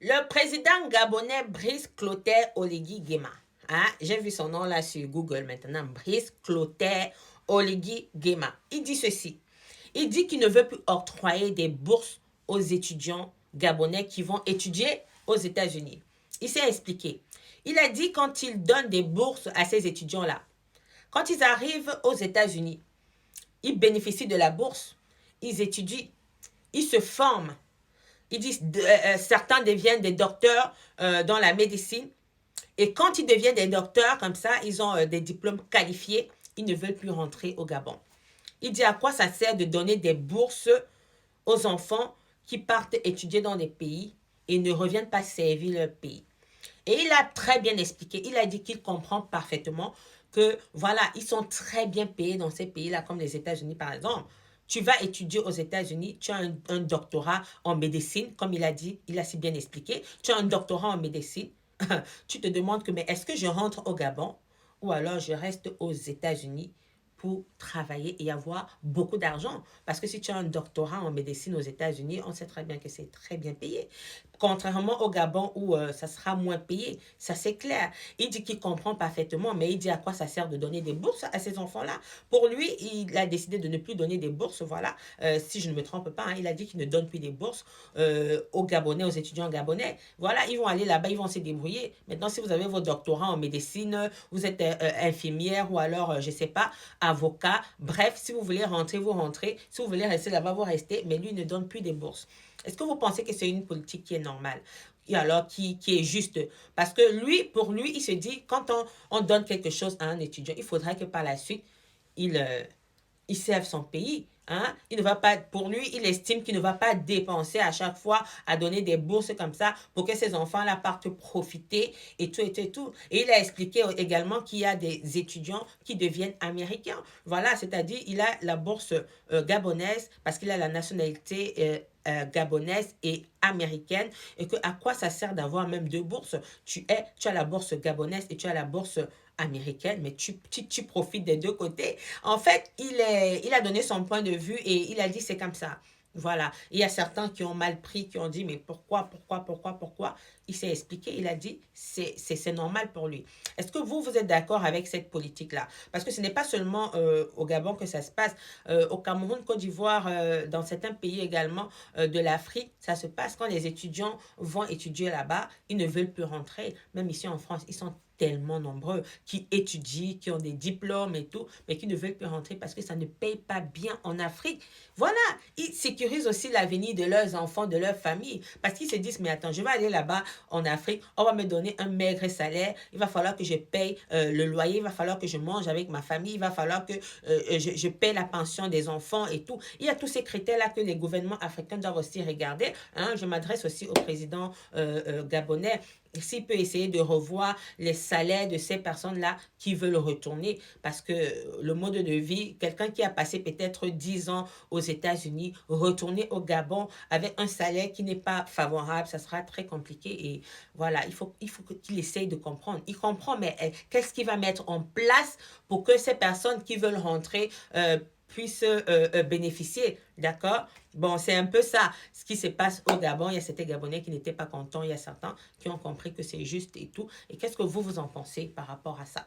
Le président gabonais Brice Clotaire Oligui Nguema, hein, j'ai vu son nom là sur Google maintenant, Brice Clotaire Oligui Nguema. Il dit ceci. Il dit qu'il ne veut plus octroyer des bourses aux étudiants gabonais qui vont étudier aux États-Unis. Il s'est expliqué. Il a dit quand il donne des bourses à ces étudiants-là, quand ils arrivent aux États-Unis, ils bénéficient de la bourse, ils étudient, ils se forment. Ils disent certains deviennent des docteurs dans la médecine. Et quand ils deviennent des docteurs comme ça, ils ont des diplômes qualifiés, ils ne veulent plus rentrer au Gabon. Il dit à quoi ça sert de donner des bourses aux enfants qui partent étudier dans des pays et ne reviennent pas servir leur pays. Et il a très bien expliqué, il a dit qu'il comprend parfaitement que voilà, ils sont très bien payés dans ces pays-là, comme les États-Unis par exemple. Tu vas étudier aux États-Unis, tu as un doctorat en médecine, comme il a dit, il a si bien expliqué. Tu as un doctorat en médecine. Tu te demandes que, mais est-ce que je rentre au Gabon ou alors je reste aux États-Unis pour travailler et avoir beaucoup d'argent. Parce que si tu as un doctorat en médecine aux États-Unis, on sait très bien que c'est très bien payé. Contrairement au Gabon où ça sera moins payé, ça c'est clair. Il dit qu'il comprend parfaitement, mais il dit à quoi ça sert de donner des bourses à ces enfants-là. Pour lui, il a décidé de ne plus donner des bourses, voilà. Si je ne me trompe pas, hein, il a dit qu'il ne donne plus des bourses aux Gabonais, aux étudiants gabonais. Voilà, ils vont aller là-bas, ils vont se débrouiller. Maintenant, si vous avez vos doctorats en médecine, vous êtes infirmière ou alors, je ne sais pas, avocat. Bref, si vous voulez rentrer, vous rentrez. Si vous voulez rester là-bas, vous restez. Mais lui, il ne donne plus des bourses. Est-ce que vous pensez que c'est une politique qui est normale? Et alors, qui est juste? Parce que lui, pour lui, il se dit, quand on donne quelque chose à un étudiant, il faudrait que par la suite, il, il serve son pays. Hein? Il ne va pas, pour lui, il estime qu'il ne va pas dépenser à chaque fois à donner des bourses comme ça pour que ses enfants-là partent profiter et tout, et tout, et tout. Et il a expliqué également qu'il y a des étudiants qui deviennent américains. Voilà, c'est-à-dire il a la bourse gabonaise parce qu'il a la nationalité gabonaise et américaine et que à quoi ça sert d'avoir même deux bourses. Tu as la bourse gabonaise et tu as la bourse américaine, mais tu profites des deux côtés. En fait, il a donné son point de vue et il a dit c'est comme ça. Voilà. Il y a certains qui ont mal pris, qui ont dit mais pourquoi? Il s'est expliqué, il a dit c'est normal pour lui. Est-ce que vous êtes d'accord avec cette politique-là? Parce que ce n'est pas seulement au Gabon que ça se passe. Au Cameroun, Côte d'Ivoire, dans certains pays également de l'Afrique, ça se passe quand les étudiants vont étudier là-bas, ils ne veulent plus rentrer. Même ici en France, ils sont tellement nombreux qui étudient, qui ont des diplômes et tout, mais qui ne veulent plus rentrer parce que ça ne paye pas bien en Afrique. Voilà, ils sécurisent aussi l'avenir de leurs enfants, de leur famille, parce qu'ils se disent, mais attends, je vais aller là-bas en Afrique, on va me donner un maigre salaire, il va falloir que je paye le loyer, il va falloir que je mange avec ma famille, il va falloir que je paye la pension des enfants et tout. Il y a tous ces critères-là que les gouvernements africains doivent aussi regarder. Hein. Je m'adresse aussi au président gabonais. S'il peut essayer de revoir les salaires de ces personnes-là qui veulent retourner, parce que le mode de vie, quelqu'un qui a passé peut-être 10 ans aux États-Unis, retourner au Gabon avec un salaire qui n'est pas favorable, ça sera très compliqué. Et voilà, il faut qu'il essaye de comprendre. Il comprend, mais qu'est-ce qu'il va mettre en place pour que ces personnes qui veulent rentrer puissent bénéficier, d'accord? Bon, c'est un peu ça, ce qui se passe au Gabon. Il y a certains Gabonais qui n'étaient pas contents, il y a certains qui ont compris que c'est juste et tout. Et qu'est-ce que vous en pensez par rapport à ça?